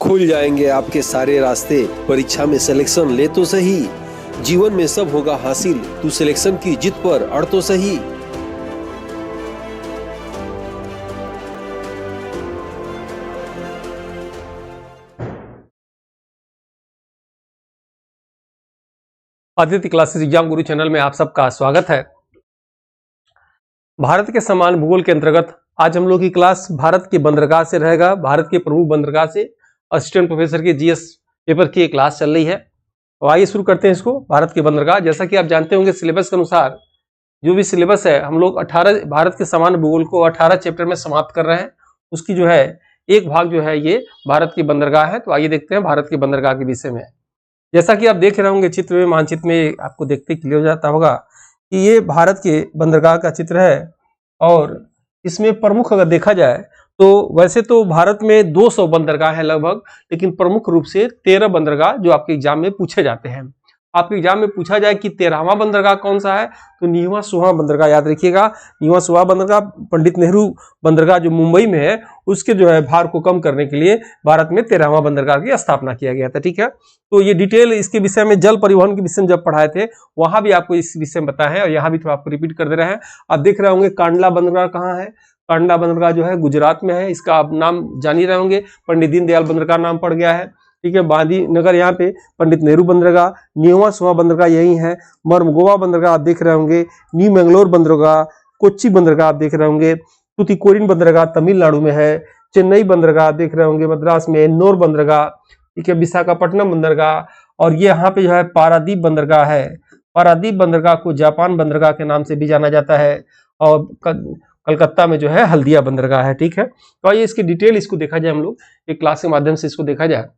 खुल जाएंगे आपके सारे रास्ते। परीक्षा में सिलेक्शन ले तो सही, जीवन में सब होगा हासिल। तू सिलेक्शन की जिद पर अड़ तो सही। आदित्य क्लासेस एग्जाम गुरु चैनल में आप सबका स्वागत है। भारत के समान भूगोल के अंतर्गत आज हम लोग की क्लास भारत के बंदरगाह से रहेगा। भारत के प्रमुख बंदरगाह से असिस्टेंट प्रोफेसर की जीएस पेपर की एक क्लास चल रही है। तो आइए शुरू करते हैं इसको। भारत के बंदरगाह, जैसा कि आप जानते होंगे सिलेबस के अनुसार जो भी सिलेबस है हम लोग 18 भारत के समान भूगोल को 18 चैप्टर में समाप्त कर रहे हैं। उसकी जो है एक भाग जो है ये भारत की बंदरगाह है। तो आइए देखते हैं भारत के बंदरगाह के विषय में। जैसा कि आप देख रहे होंगे चित्र में, मानचित्र में आपको देखते क्लियर हो जाता होगा कि ये भारत के बंदरगाह का चित्र है। और इसमें प्रमुख अगर देखा जाए तो वैसे तो भारत में 200 बंदरगाह है लगभग, लेकिन प्रमुख रूप से 13 बंदरगाह जो आपके एग्जाम में पूछे जाते हैं। आपके एग्जाम में पूछा जाए कि 13वां बंदरगाह कौन सा है, तो नीवा सुहा बंदरगाह याद रखिएगा। नीवा सुहा बंदरगाह पंडित नेहरू बंदरगाह जो मुंबई में है, उसके जो है भार को कम करने के लिए भारत में 13वां बंदरगाह की स्थापना किया गया था। ठीक है, तो ये डिटेल इसके विषय में जल परिवहन के विषय में जब पढ़ाए थे वहां भी आपको इस विषय में बताया है, और यहाँ भी थोड़ा आपको रिपीट कर दे रहे हैं। आप देख रहे होंगे कांडला बंदरगाह कहाँ है। कांडला बंदरगाह जो है गुजरात में है। इसका आप नाम जान ही रहे होंगे, पंडित दीनदयाल बंदरगाह नाम पड़ गया है। ठीक है, बांदी नगर यहाँ पे पंडित नेहरू बंदरगाह, न्यूवा सुहा बंदरगाह यही है। मर्मगोवा बंदरगाह आप देख रहे होंगे, न्यू मैंगलोर बंदरगाह, कोच्चि बंदरगाह आप देख रहे होंगे, तुतिकोरिन बंदरगाह तमिलनाडु में है। चेन्नई बंदरगाह आप देख रहे होंगे मद्रास में, एन्नोर बंदरगाह, ठीक है, विशाखापट्टनम बंदरगाह, और ये यहाँ पे जो है पारादीप बंदरगाह है। पारादीप बंदरगाह को जापान बंदरगाह के नाम से भी जाना जाता है। और कलकत्ता में जो है हल्दिया बंदरगाह है। ठीक है, तो आइए इसकी डिटेल इसको देखा जाए, हम लोग एक क्लास के माध्यम से इसको देखा जाए।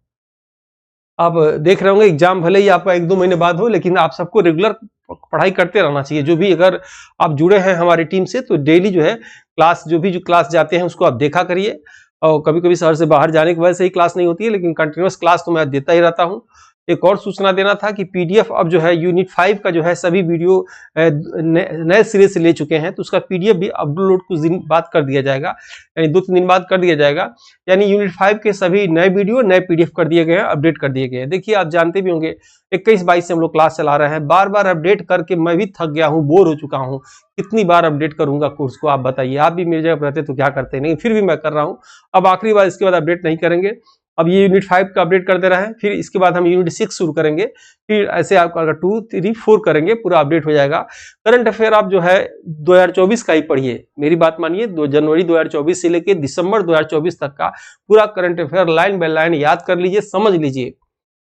आप देख रहे होंगे एग्जाम भले ही आपका 1-2 महीने बाद हो, लेकिन आप सबको रेगुलर पढ़ाई करते रहना चाहिए। जो भी अगर आप जुड़े हैं हमारी टीम से तो डेली जो है क्लास, जो क्लास जाते हैं उसको आप देखा करिए। और कभी कभी शहर से बाहर जाने की वजह से ही क्लास नहीं होती है, लेकिन कंटिन्यूअस क्लास तो मैं देता ही रहता हूँ। एक और सूचना देना था कि पीडीएफ अब जो है यूनिट 5 का जो है सभी वीडियो नए सिरे से ले चुके हैं, तो उसका पीडीएफ भी अपलोड कुछ दिन बाद कर दिया जाएगा, यानी 2-3 दिन बाद कर दिया जाएगा। यानी यूनिट 5 के सभी नए वीडियो नए पीडीएफ कर दिए गए हैं, अपडेट कर दिए गए हैं। देखिए आप जानते भी होंगे 21-22 से हम लोग क्लास चला रहे हैं। बार बार अपडेट करके मैं भी थक गया हूँ, बोर हो चुका हूँ। कितनी बार अपडेट करूंगा कोर्स को, आप बताइए। आप भी मेरी जगह पर रहते तो क्या करते, नहीं फिर भी मैं कर रहा हूँ। अब आखिरी बार, इसके बाद अपडेट नहीं करेंगे। अब ये यूनिट 5 का अपडेट कर दे रहे हैं, फिर इसके बाद हम यूनिट 6 शुरू करेंगे, फिर ऐसे आप अगर 2, 3, 4 करेंगे पूरा अपडेट हो जाएगा। करंट अफेयर आप जो है 2024 का ही पढ़िए, मेरी बात मानिए। 2 जनवरी 2024 से लेकर दिसंबर 2024 तक का पूरा current affair line by line याद कर लीजिए, समझ लीजिए।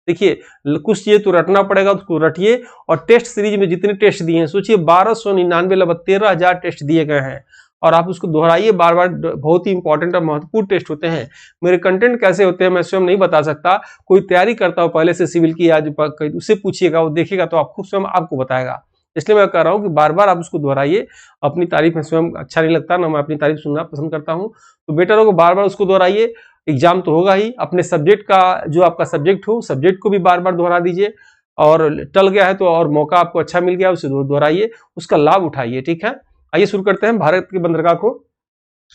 देखिए कुछ चीजें तो रटना पड़ेगा, उसको रटिए। और टेस्ट सीरीज में जितने टेस्ट दिए हैं, सोचिए 1299 लगभग 13,000 टेस्ट दिए गए हैं, और आप उसको दोहराइए बार बार। बहुत ही इंपॉर्टेंट और महत्वपूर्ण टेस्ट होते हैं। मेरे कंटेंट कैसे होते हैं मैं स्वयं नहीं बता सकता। कोई तैयारी करता हो पहले से सिविल की, आज उससे पूछिएगा, वो देखेगा तो आप खुद स्वयं आपको बताएगा। इसलिए मैं कह रहा हूँ कि बार बार आप उसको दोहराइए। अपनी तारीफ में स्वयं अच्छा नहीं लगता, ना मैं अपनी तारीफ सुनना पसंद करता हूँ, तो बेटर होगा बार बार उसको दोहराइए। एग्जाम तो होगा ही, अपने सब्जेक्ट का जो आपका सब्जेक्ट हो, सब्जेक्ट को भी बार बार दोहरा दीजिए। और टल गया है तो और मौका आपको अच्छा मिल गया, उसे दोहराइए, उसका लाभ उठाइए। ठीक है, आइए शुरू करते हैं भारत के बंदरगाह को।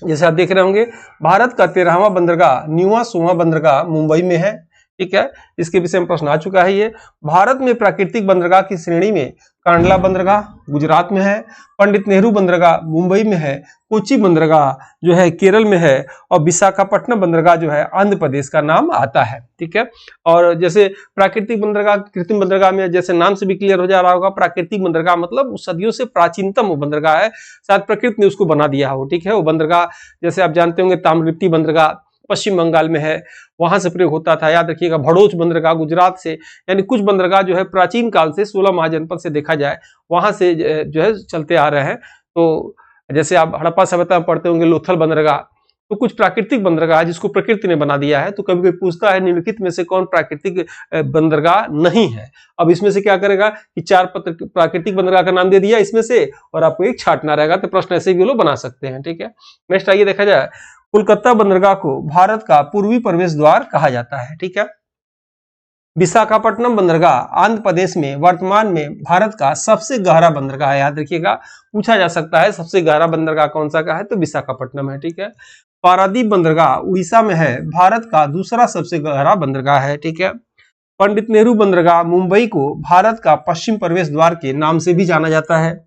जैसे आप देख रहे होंगे भारत का 13वां बंदरगाह न्यूवा सुहा बंदरगाह मुंबई में है। ठीक है, इसके विषय में प्रश्न आ चुका है। ये भारत में प्राकृतिक बंदरगाह की श्रेणी में कांडला बंदरगाह गुजरात में है, पंडित नेहरू बंदरगाह मुंबई में है, कोच्चि बंदरगाह जो है केरल में है, और विशाखापट्टनम बंदरगाह जो है आंध्र प्रदेश का नाम आता है। ठीक है, और जैसे प्राकृतिक बंदरगाह कृत्रिम बंदरगाह में जैसे नाम से भी क्लियर हो जा रहा होगा, प्राकृतिक बंदरगाह मतलब सदियों से प्राचीनतम वो बंदरगाह है, शायद प्रकृति ने उसको बना दिया हो। ठीक है, वो बंदरगाह जैसे आप जानते होंगे ताम्रलिप्ति बंदरगाह पश्चिम बंगाल में है, वहां से प्रयोग होता था, याद रखिएगा। भड़ोच बंदरगाह गुजरात से, यानी कुछ बंदरगाह जो है प्राचीन काल से 16 महाजनपद से देखा जाए वहां से जो है चलते आ रहे हैं। तो जैसे आप हड़प्पा सभ्यता में पढ़ते होंगे लोथल बंदरगाह, तो कुछ प्राकृतिक बंदरगाह है जिसको प्रकृति ने बना दिया है। तो कभी कोई पूछता है निम्नलिखित में से कौन प्राकृतिक बंदरगाह नहीं है, अब इसमें से क्या करेगा कि 4 प्राकृतिक बंदरगाह का नाम दे दिया इसमें से, और आपको एक छांटना रहेगा। तो प्रश्न ऐसे भी लोग बना सकते हैं। ठीक है, नेक्स्ट आइए देखा जाए। कोलकाता बंदरगाह को भारत का पूर्वी प्रवेश द्वार कहा जाता है। ठीक है, विशाखापट्टनम बंदरगाह आंध्र प्रदेश में वर्तमान में भारत का सबसे गहरा बंदरगाह है। याद रखिएगा, पूछा जा सकता है सबसे गहरा बंदरगाह कौन सा का है, तो विशाखापट्टनम है। ठीक है। पारादीप बंदरगाह उड़ीसा में है, भारत का दूसरा सबसे गहरा बंदरगाह है। ठीक है। पंडित नेहरू बंदरगाह मुंबई को भारत का पश्चिम प्रवेश द्वार के नाम से भी जाना जाता है।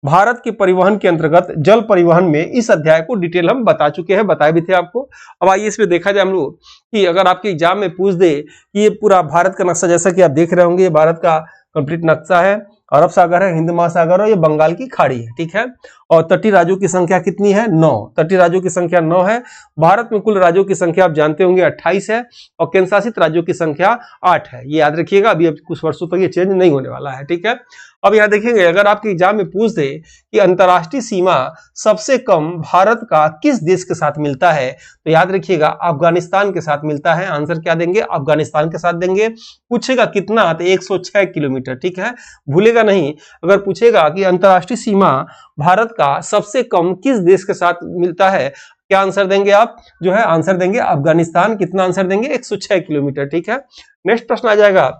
भारत के परिवहन के अंतर्गत जल परिवहन में इस अध्याय को डिटेल हम बता चुके हैं, बताए भी थे आपको। अब आइए इसमें देखा जाए हम लोग कि अगर आपके एग्जाम में पूछ दे कि ये पूरा भारत का नक्शा, जैसा कि आप देख रहे होंगे, ये भारत का कंप्लीट नक्शा है। अरब सागर है, हिंद महासागर और ये बंगाल की खाड़ी है। ठीक है। और तटीय राज्यों की संख्या कितनी है? 9। तटीय राज्यों की संख्या 9 है। भारत में कुल राज्यों की संख्या आप जानते होंगे 28 है और केंद्र शासित राज्यों की संख्या 8 है। ये याद रखिएगा, अभी कुछ वर्षों तक ये चेंज नहीं होने वाला है। ठीक है। अब यहाँ देखेंगे, अगर आपके एग्जाम में पूछ दे कि अंतर्राष्ट्रीय सीमा सबसे कम भारत का किस देश के साथ मिलता है, तो याद रखिएगा अफगानिस्तान के साथ मिलता है। आंसर क्या देंगे? अफगानिस्तान के साथ देंगे। पूछेगा कितना, तो 106 किलोमीटर। ठीक है, भूलेगा नहीं। अगर पूछेगा कि अंतर्राष्ट्रीय सीमा भारत का सबसे कम किस देश के साथ मिलता है, क्या आंसर देंगे आप? जो है आंसर देंगे अफगानिस्तान। कितना आंसर देंगे? 106 किलोमीटर। ठीक है। नेक्स्ट प्रश्न आ जाएगा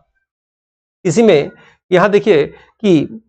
इसी में। यहां देखिए कि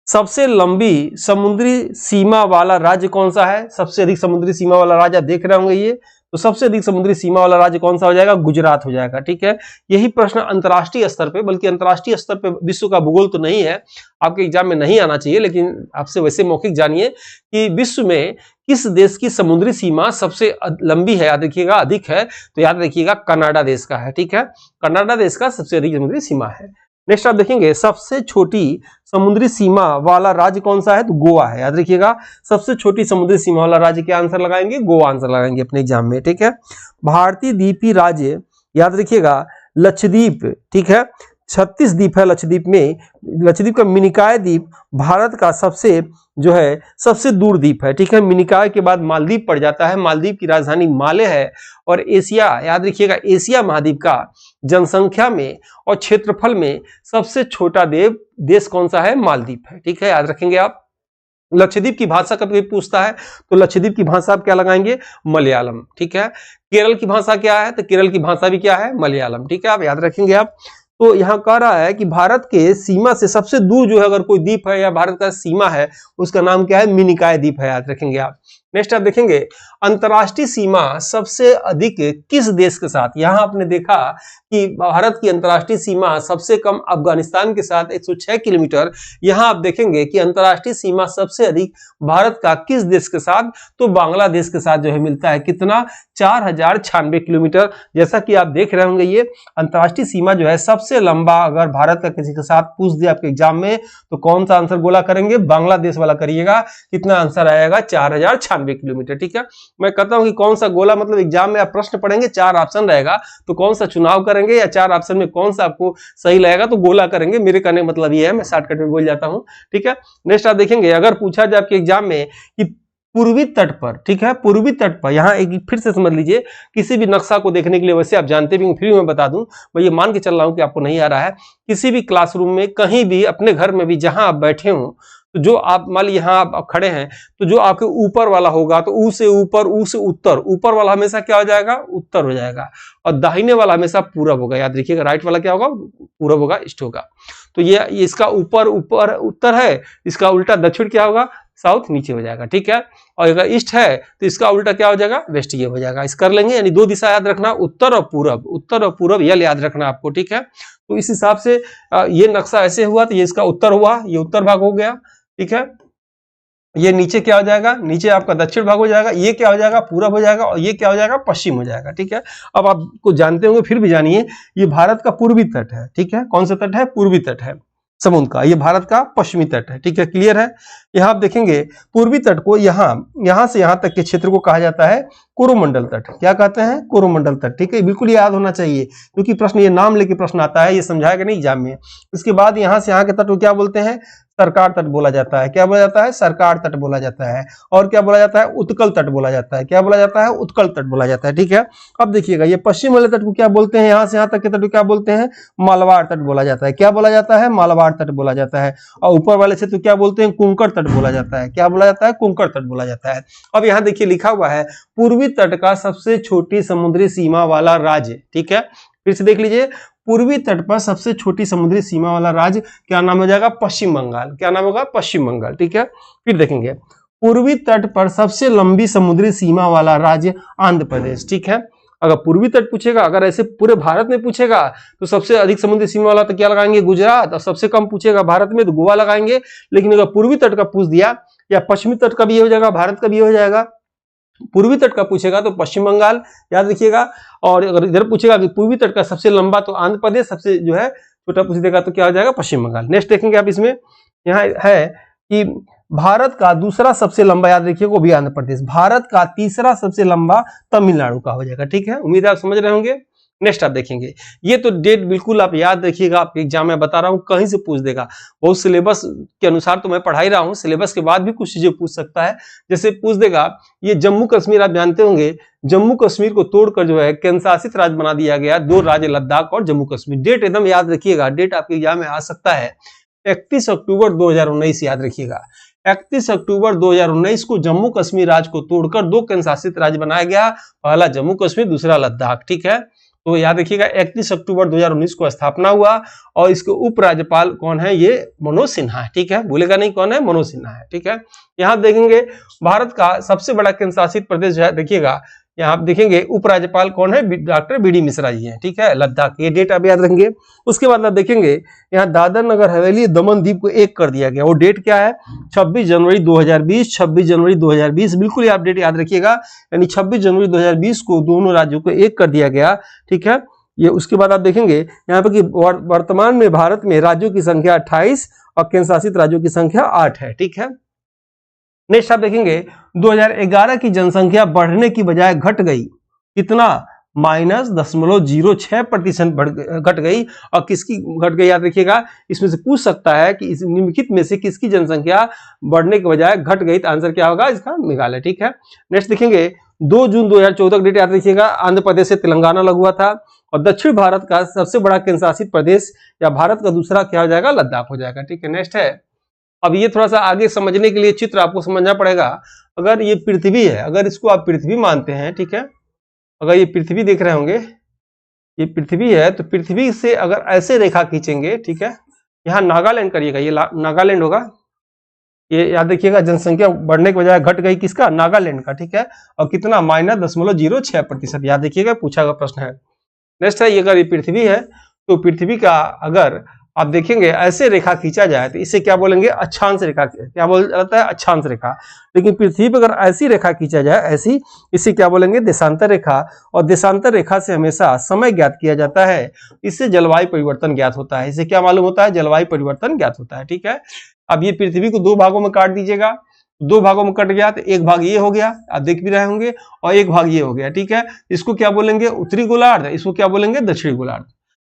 सबसे लंबी समुद्री सीमा वाला राज्य कौन सा है? सबसे अधिक समुद्री सीमा वाला राज्य आप देख रहे होंगे ये, तो सबसे अधिक समुद्री सीमा वाला राज्य कौन सा हो जाएगा? गुजरात हो जाएगा। ठीक है। यही प्रश्न अंतर्राष्ट्रीय स्तर पे, बल्कि अंतर्राष्ट्रीय स्तर पे विश्व का भूगोल तो नहीं है, आपके एग्जाम में नहीं आना चाहिए, लेकिन आपसे वैसे मौखिक जानिए कि विश्व में किस देश की समुद्री सीमा सबसे लंबी है, याद रखिएगा अधिक है, तो याद रखिएगा कनाडा देश का है। ठीक है। कनाडा देश का सबसे अधिक समुद्री सीमा है। नेक्स्ट आप देखेंगे सबसे छोटी समुद्री सीमा वाला राज्य कौन सा है, तो गोवा है। याद रखिएगा सबसे छोटी समुद्री सीमा वाला राज्य क्या आंसर लगाएंगे? गोवा आंसर लगाएंगे अपने एग्जाम में। ठीक है। भारतीय द्वीपीय राज्य याद रखिएगा लक्षद्वीप। ठीक है। 36 द्वीप है लक्षद्वीप में। लक्षद्वीप का मिनिकॉय द्वीप भारत का सबसे जो है सबसे दूर द्वीप है। ठीक है। मिनिकॉय के बाद मालदीव पड़ जाता है। मालदीव की राजधानी माले है। और एशिया, याद रखिएगा एशिया महाद्वीप का जनसंख्या में और क्षेत्रफल में सबसे छोटा देश कौन सा है? मालदीव है। ठीक है, याद रखेंगे आप। लक्षद्वीप की भाषा कभी पूछता है तो लक्षद्वीप की भाषा आप क्या लगाएंगे? मलयालम। ठीक है। केरल की भाषा क्या है? तो केरल की भाषा भी क्या है? मलयालम। ठीक है, आप याद रखेंगे आप। तो यहां कह रहा है कि भारत के सीमा से सबसे दूर जो है अगर कोई द्वीप है या भारत का सीमा है, उसका नाम क्या है? मिनिकॉय द्वीप है। याद रखेंगे आप। नेक्स्ट आप देखेंगे अंतर्राष्ट्रीय सीमा सबसे अधिक किस देश के साथ? यहां आपने देखा कि भारत की अंतर्राष्ट्रीय सीमा सबसे कम अफगानिस्तान के साथ 106 किलोमीटर। यहां आप देखेंगे कि अंतर्राष्ट्रीय सीमा सबसे अधिक भारत का किस देश के साथ? तो बांग्लादेश के साथ जो है मिलता है। कितना? 4096 किलोमीटर। जैसा कि आप देख रहे होंगे, ये अंतर्राष्ट्रीय सीमा जो है सबसे लंबा अगर भारत का किसी के साथ पूछ दिया आपके एग्जाम में, तो कौन सा आंसर गोला करेंगे? बांग्लादेश वाला करिएगा। कितना आंसर आएगा? 4096 किलोमीटर। ठीक है। मैं कहता हूं कि कौन सा गोला, मतलब एग्जाम में आप प्रश्न पढ़ेंगे 4 ऑप्शन रहेगा, तो कौन सा चुनाव करेंगे या 4 ऑप्शन में कौन सा आपको सही लगेगा, तो गोला करेंगे। मेरे कहने का मतलब ये है, मैं शॉर्टकट में बोल जाता हूं। ठीक है। नेक्स्ट आप देखेंगे, अगर पूछा जाए आपके एग्जाम में कि पूर्वी तट पर, ठीक है, पूर्वी तट पर, यहां एक फिर से समझ लीजिए, किसी भी नक्शा को देखने के लिए, वैसे आप जानते भी, फिर मैं बता दूं, मैं ये मान के चल रहा हूं कि आपको नहीं आ रहा है, किसी भी क्लासरूम में, कहीं भी, अपने घर में भी जहां आप बैठे हो, तो जो आप मान लीजिए यहां आप खड़े हैं, तो जो आपके ऊपर वाला होगा, तो ऊ से ऊपर, ऊ से उत्तर, ऊपर वाला हमेशा क्या हो जाएगा? उत्तर हो जाएगा। और दाहिने वाला हमेशा पूरब होगा। याद रखिएगा, राइट वाला क्या होगा? पूरब होगा, ईस्ट होगा। तो ये इसका ऊपर ऊपर उत्तर है, इसका उल्टा दक्षिण क्या होगा? साउथ नीचे हो जाएगा। ठीक है। और अगर ईस्ट है तो इसका उल्टा क्या हो जाएगा? वेस्ट ये हो जाएगा। इस कर लेंगे, यानी 2 दिशा याद रखना, उत्तर और पूरब, उत्तर और पूरब, यह याद रखना आपको। ठीक है। तो इस हिसाब से ये नक्शा ऐसे हुआ, तो ये इसका उत्तर हुआ, ये उत्तर भाग हो गया। ठीक है। ये नीचे क्या हो जाएगा? नीचे आपका दक्षिण भाग हो जाएगा। ये क्या हो जाएगा? पूरब हो जाएगा। और ये क्या हो जाएगा? पश्चिम हो जाएगा। ठीक है। अब आपको जानते होंगे, फिर भी जानिए, ये भारत का पूर्वी तट है। ठीक है। कौन सा तट है? पूर्वी तट है समुद्र का। ये भारत का पश्चिमी तट है। ठीक है, क्लियर है। यहाँ आप देखेंगे पूर्वी तट को, यहाँ से यहाँ तक के क्षेत्र को कहा जाता है कोरोमंडल तट। क्या कहते हैं? कोरोमंडल तट। ठीक है, बिल्कुल याद होना चाहिए, क्योंकि प्रश्न ये नाम लेके प्रश्न आता है, ये समझाएगा नहीं एग्जाम में। उसके बाद यहाँ से यहाँ के तट को क्या बोलते हैं? सरकार तट बोला जाता है। क्या बोला जाता है? सरकार तट बोला जाता है। और क्या बोला जाता है? उत्कल तट बोला जाता है। क्या बोला जाता है? उत्कल तट बोला जाता है। ठीक है। अब देखिएगा, ये पश्चिम वाले तट को क्या बोलते हैं? यहाँ से यहाँ तक के तट को क्या बोलते हैं? मालवाड़ तट बोला जाता है। क्या बोला जाता है? मालवाड़ तट बोला जाता है। और ऊपर वाले क्षेत्र को क्या बोलते हैं? कुंकड़ तट बोला जाता है। क्या बोला जाता है? कुंकड़ तट बोला जाता है। अब यहाँ देखिए लिखा हुआ है पूर्वी तट का सबसे छोटी समुद्री सीमा वाला राज्य। ठीक है, फिर से देख लीजिए, पूर्वी तट पर सबसे छोटी समुद्री सीमा वाला राज्य क्या नाम हो जाएगा? पश्चिम बंगाल। क्या नाम होगा? पश्चिम बंगाल। ठीक है, फिर देखेंगे पूर्वी तट पर सबसे लंबी समुद्री सीमा वाला राज्य आंध्र प्रदेश। ठीक है, अगर पूर्वी तट पूछेगा, अगर ऐसे पूरे भारत में पूछेगा तो सबसे अधिक समुद्री सीमा वाला तो क्या लगाएंगे? गुजरात। और सबसे कम पूछेगा भारत में तो गोवा लगाएंगे। लेकिन अगर पूर्वी तट का पूछ दिया या पश्चिमी तट का भी हो जाएगा, भारत का भी हो जाएगा। पूर्वी तट का पूछेगा तो पश्चिम बंगाल याद रखिएगा। और अगर इधर पूछेगा कि पूर्वी तट का सबसे लंबा तो आंध्र प्रदेश, सबसे जो है छोटा पूछ देगा तो क्या हो जाएगा? पश्चिम बंगाल। नेक्स्ट देखेंगे आप, इसमें यहाँ है कि भारत का दूसरा सबसे लंबा याद रखिए वो भी आंध्र प्रदेश। भारत का तीसरा सबसे लंबा तमिलनाडु का हो जाएगा। ठीक है, उम्मीद है आप समझ रहे होंगे। नेक्स्ट आप देखेंगे, ये तो डेट बिल्कुल आप याद रखिएगा, आप एग्जाम में बता रहा हूं कहीं से पूछ देगा। बहुत सिलेबस के अनुसार तो मैं पढ़ा ही रहा हूं, सिलेबस के बाद भी कुछ चीजें पूछ सकता है। जैसे पूछ देगा ये जम्मू कश्मीर, आप जानते होंगे जम्मू कश्मीर को तोड़कर जो है केंद्र शासित राज्य बना दिया गया, 2 राज्य लद्दाख और जम्मू कश्मीर। डेट एकदम याद रखिएगा, डेट आपके एग्जाम में आ सकता है 31 अक्टूबर 2019 याद रखिएगा। 31 अक्टूबर 2019 को जम्मू कश्मीर राज्य को तोड़कर 2 केंद्र शासित राज्य बनाया गया, पहला जम्मू कश्मीर, दूसरा लद्दाख। ठीक है, तो याद रखिएगा 31 अक्टूबर 2019 को स्थापना हुआ और इसके उपराज्यपाल कौन है? ये मनोज सिन्हा है। ठीक है, भूलेगा नहीं कौन है? मनोज सिन्हा है। ठीक है, यहाँ देखेंगे भारत का सबसे बड़ा केंद्र शासित प्रदेश है, देखिएगा यहाँ आप देखेंगे उपराज्यपाल कौन है? Doctor B D Mishra ji हैं। ठीक है, लद्दाख, ये डेट आप याद रखेंगे। उसके बाद आप देखेंगे यहाँ दादर नगर हवेली दमन दीप को एक कर दिया गया, वो डेट क्या है? 26 जनवरी 2020। 26 जनवरी 2020 बिल्कुल आप डेट याद रखिएगा, यानी 26 जनवरी 2020 को दोनों राज्यों को एक कर दिया गया। ठीक है, ये उसके बाद आप देखेंगे यहाँ पे कि वर्तमान में भारत में राज्यों की संख्या 28 और केंद्र शासित राज्यों की संख्या 8 है। ठीक है, नेक्स्ट आप देखेंगे 2011 की जनसंख्या बढ़ने की बजाय घट गई, कितना? -0.06% घट गई। और किसकी घट गई याद रखिएगा, इसमें से पूछ सकता है कि इस निम्नलिखित में से किसकी जनसंख्या बढ़ने के बजाय घट गई, तो आंसर क्या होगा इसका? मेघालय। ठीक है, नेक्स्ट देखेंगे 2 जून 2014 डेट याद रखिएगा, आंध्र प्रदेश से तेलंगाना लगा हुआ था। और दक्षिण भारत का सबसे बड़ा केंद्र शासित प्रदेश या भारत का दूसरा क्या हो जाएगा? लद्दाख हो जाएगा। ठीक है, नेक्स्ट है, अब ये थोड़ा सा आगे समझने के लिए चित्र आपको समझना पड़ेगा। अगर ये पृथ्वी है, अगर इसको आप पृथ्वी मानते हैं, ठीक है, अगर ये पृथ्वी देख रहे होंगे, ये पृथ्वी है, तो पृथ्वी से अगर ऐसे रेखा खींचेंगे, ठीक है, यहाँ नागालैंड करिएगा, ये नागालैंड होगा। ये याद रखिएगा जनसंख्या बढ़ने के बजाय घट गई, किसका? नागालैंड का। ठीक है, और कितना? -0.06%। याद रखिएगा, पूछा गया प्रश्न है। नेक्स्ट है, ये अगर ये पृथ्वी है तो पृथ्वी का अगर आप देखेंगे ऐसे रेखा खींचा जाए तो इसे क्या बोलेंगे? अक्षांश रेखा। क्या बोला जाता है? अक्षांश रेखा। लेकिन पृथ्वी पर अगर ऐसी रेखा खींचा जाए, ऐसी, इसे क्या बोलेंगे? देशांतर रेखा। और देशांतर रेखा से हमेशा समय ज्ञात किया जाता है, इससे जलवायु परिवर्तन ज्ञात होता है। इसे क्या मालूम होता है? जलवायु परिवर्तन ज्ञात होता है। ठीक है, अब ये पृथ्वी को 2 भागों में काट दीजिएगा, 2 भागों में कट गया तो एक भाग ये हो गया, आप देख भी रहे होंगे, और एक भाग ये हो गया। ठीक है, इसको क्या बोलेंगे? उत्तरी गोलार्ध, इसको क्या बोलेंगे? दक्षिणी गोलार्ध।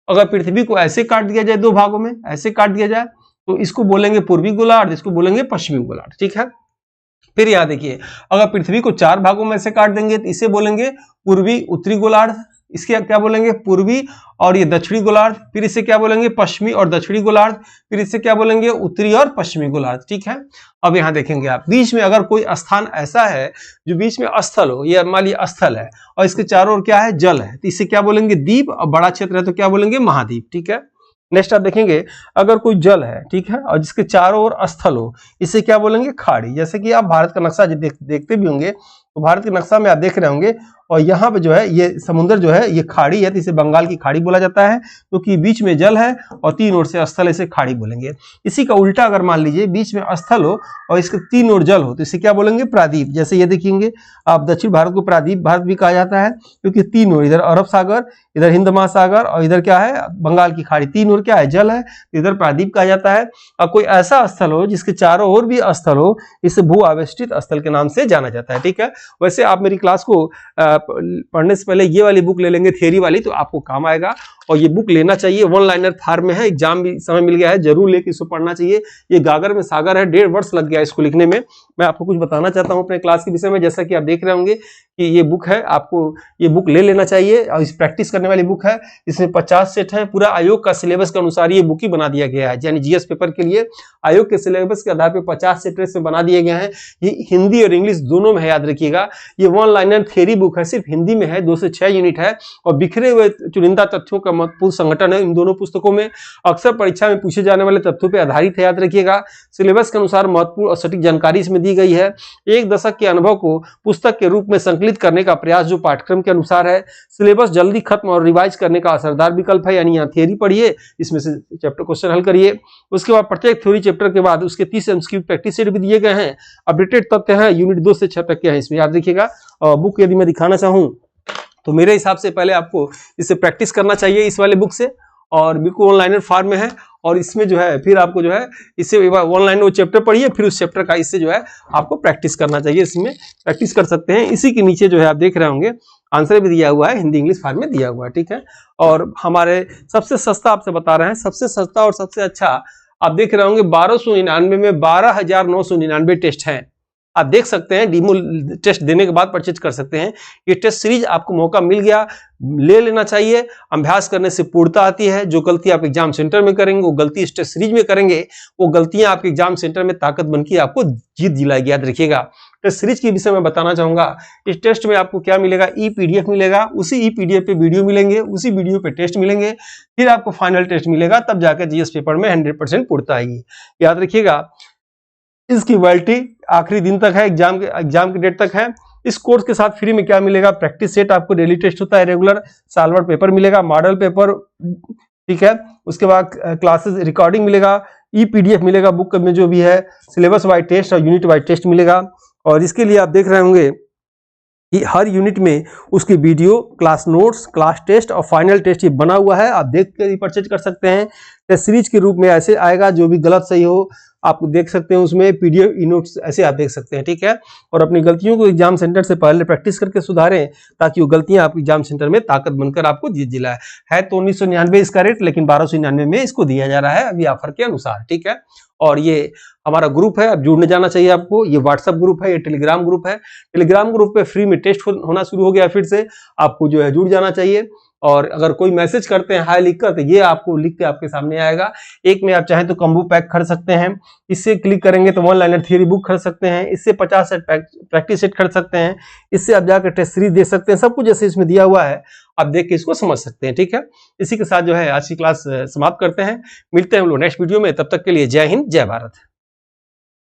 अगर पृथ्वी को ऐसे काट दिया जाए 2 भागों में, ऐसे काट दिया जाए तो इसको बोलेंगे पूर्वी गोलार्ध, इसको बोलेंगे पश्चिमी गोलार्ध। ठीक है, फिर यहां देखिए, अगर पृथ्वी को 4 भागों में से काट देंगे तो इसे बोलेंगे पूर्वी उत्तरी गोलार्ध, इसके क्या बोलेंगे? पूर्वी, और ये दक्षिणी गोलार्ध। फिर इसे क्या बोलेंगे? पश्चिमी और दक्षिणी गोलार्ध। फिर इसे क्या बोलेंगे? उत्तरी और पश्चिमी गोलार्ध। ठीक है, अब यहां देखेंगे आप, बीच में अगर कोई स्थान ऐसा है जो बीच में स्थल हो, ये मान लीजिए स्थल है और इसके चारों ओर क्या है? जल है, तो इसे क्या बोलेंगे? द्वीप। और बड़ा क्षेत्र है तो क्या बोलेंगे? महाद्वीप। ठीक है, नेक्स्ट आप देखेंगे, अगर कोई जल है, ठीक है, और जिसके चारों ओर स्थल हो, इसे क्या बोलेंगे? खाड़ी। जैसे कि आप भारत का नक्शा देखते भी होंगे, तो भारत के नक्शा में आप देख रहे होंगे, और यहाँ पे जो है ये समुद्र जो है ये खाड़ी है, तो इसे बंगाल की खाड़ी बोला जाता है, क्योंकि बीच में जल है और 3 ओर से स्थल, इसे खाड़ी बोलेंगे। इसी का उल्टा अगर मान लीजिए बीच में स्थल हो और इसके 3 ओर जल हो, तो इसे क्या बोलेंगे? प्रादीप। जैसे ये देखेंगे आप, दक्षिण भारत को प्रादीप भारत भी कहा जाता है, क्योंकि 3 ओर, इधर अरब सागर, इधर हिंद महासागर और इधर क्या है? बंगाल की खाड़ी। 3 ओर क्या है? जल है, इधर प्रादीप कहा जाता है। और कोई ऐसा स्थल हो जिसके चारों ओर भी स्थल हो, इसे भू आवेष्टित स्थल के नाम से जाना जाता है। ठीक है, वैसे आप मेरी क्लास को पढ़ने से पहले ये वाली बुक ले लेंगे, थियरी वाली, तो आपको काम आएगा। और ये बुक लेना चाहिए, 1 लाइनर फॉर्म में है, एग्जाम भी समय मिल गया है, जरूर लेके इसको पढ़ना चाहिए। ये गागर में सागर है, 1.5 वर्ष लग गया इसको लिखने में। मैं आपको कुछ बताना चाहता हूँ अपने क्लास के विषय में। जैसा कि आप देख रहे होंगे कि ये बुक है, आपको ये बुक ले लेना चाहिए और इस प्रैक्टिस करने वाली बुक है। इसमें 50 सेट है, पूरा आयोग का सिलेबस के अनुसार ये बुक ही बना दिया गया है, यानी जीएस पेपर के लिए आयोग के सिलेबस के आधार पर 50 सेट इसमें बना दिए गए हैं। ये हिंदी और इंग्लिश दोनों में है, याद रखिएगा। ये वन लाइनर थ्योरी बुक है, सिर्फ हिंदी में है, 2 से 6 यूनिट है और बिखरे हुए चुनिंदा तथ्यों का महत्वपूर्ण संगठन है इन दोनों पुस्तकों में। अक्सर परीक्षा में पूछे जाने वाले तथ्यों पर आधारित है, याद रखिएगा। सिलेबस के अनुसार महत्वपूर्ण और सटीक जानकारी इसमें दी गई है। एक दशक के अनुभव को पुस्तक के रूप में संकलित करने का प्रयास जो पाठ्यक्रम के अनुसार है। सिलेबस जल्दी खत्म और रिवाइज करने का असरदार विकल्प है, यानी यहाँ थ्योरी पढ़िए, इसमें से चैप्टर क्वेश्चन हल करिए। उसके बाद प्रत्येक थ्योरी चैप्टर के बाद उसके 30 एमसीक्यू प्रैक्टिस सेट भी दिए गए हैं। अपडेटेड तथ्य हैं, यूनिट 2 से 6 तक के हैं, इसमें याद रखिएगा। बुक यदि मैं दिखाना चाहूँ तो मेरे हिसाब से पहले आपको इससे प्रैक्टिस करना चाहिए, इस वाले बुक से, और बिल्कुल ऑनलाइन फॉर्म में है। और इसमें जो है फिर आपको जो है इससे ऑनलाइन वो चैप्टर पढ़िए, फिर उस चैप्टर का इससे जो है आपको प्रैक्टिस करना चाहिए, इसमें प्रैक्टिस कर सकते हैं। इसी के नीचे जो है आप देख रहे होंगे आंसर भी दिया हुआ है, हिंदी इंग्लिश फॉर्म में दिया हुआ है, ठीक है। और हमारे सबसे सस्ता आपसे बता रहे हैं, सबसे सस्ता और सबसे अच्छा आप देख रहे होंगे 1299 में 12,999 टेस्ट हैं। आप देख सकते हैं, डीमो टेस्ट देने के बाद परचेज कर सकते हैं। ये टेस्ट सीरीज आपको मौका मिल गया, ले लेना चाहिए। अभ्यास करने से पूर्णता आती है। जो गलती आप एग्जाम सेंटर में करेंगे वो गलती इस टेस्ट सीरीज में करेंगे, वो गलतियां आपके एग्जाम सेंटर में ताकत बनकर आपको जीत दिलाएगी, याद रखिएगा। टेस्ट सीरीज के विषय में बताना चाहूंगा। इस टेस्ट में आपको क्या मिलेगा, ई पीडीएफ मिलेगा, उसी ई पीडीएफ पे वीडियो मिलेंगे, उसी वीडियो पे टेस्ट मिलेंगे, फिर आपको फाइनल टेस्ट मिलेगा, तब जाकर जीएस पेपर में 100% पूर्णता आएगी, याद रखिएगा। इसकी वैलिडिटी आखिरी दिन तक है, एग्जाम के डेट तक है। इस कोर्स के साथ फ्री में क्या मिलेगा, प्रैक्टिस सेट, आपको डेली टेस्ट होता है रेगुलर, साल भर पेपर मिलेगा, मॉडल पेपर, ठीक है। उसके बाद क्लासेस रिकॉर्डिंग मिलेगा, ई पीडीएफ मिलेगा, बुक में जो भी है, सिलेबस वाइज टेस्ट और यूनिट वाइज टेस्ट मिलेगा। और इसके लिए आप देख रहे होंगे कि हर यूनिट में उसकी video, class notes, class test और फाइनल टेस्ट ये बना हुआ है, आप देख कर ही परचेज कर सकते हैं। टेस्ट सीरीज के रूप में ऐसे आएगा, जो भी गलत सही हो आप देख सकते हैं, उसमें पीडीएफ ई नोट्स ऐसे आप देख सकते हैं, ठीक है। और अपनी गलतियों को एग्जाम सेंटर से पहले प्रैक्टिस करके सुधारें, ताकि वो गलतियां आप एग्जाम सेंटर में ताकत बनकर आपको जीत दिलाए। है तो 1999 इसका रेट, लेकिन 1299 में इसको दिया जा रहा है अभी ऑफर के अनुसार, ठीक है। और ये हमारा ग्रुप है, अब जुड़ने जाना चाहिए आपको। ये व्हाट्सएप ग्रुप है, ये टेलीग्राम ग्रुप है। टेलीग्राम ग्रुप पे फ्री में टेस्ट होना शुरू हो गया, फिर से आपको जो है जुड़ जाना चाहिए। और अगर कोई मैसेज करते हैं हाय लिखकर, तो ये आपको लिख के आपके सामने आएगा। एक में आप चाहें तो कम्बो पैक खरीद सकते हैं, इससे क्लिक करेंगे तो वन लाइनर थ्योरी बुक खरीद सकते हैं, इससे 50 सेट प्रैक्टिस सेट खरीद सकते हैं, इससे आप जाकर टेस्ट सीरीज दे सकते हैं। सब कुछ जैसे इसमें दिया हुआ है, आप देख के इसको समझ सकते हैं, ठीक है। इसी के साथ जो है आज की क्लास समाप्त करते हैं। मिलते हैं हम लोग नेक्स्ट वीडियो में, तब तक के लिए जय हिंद, जय भारत।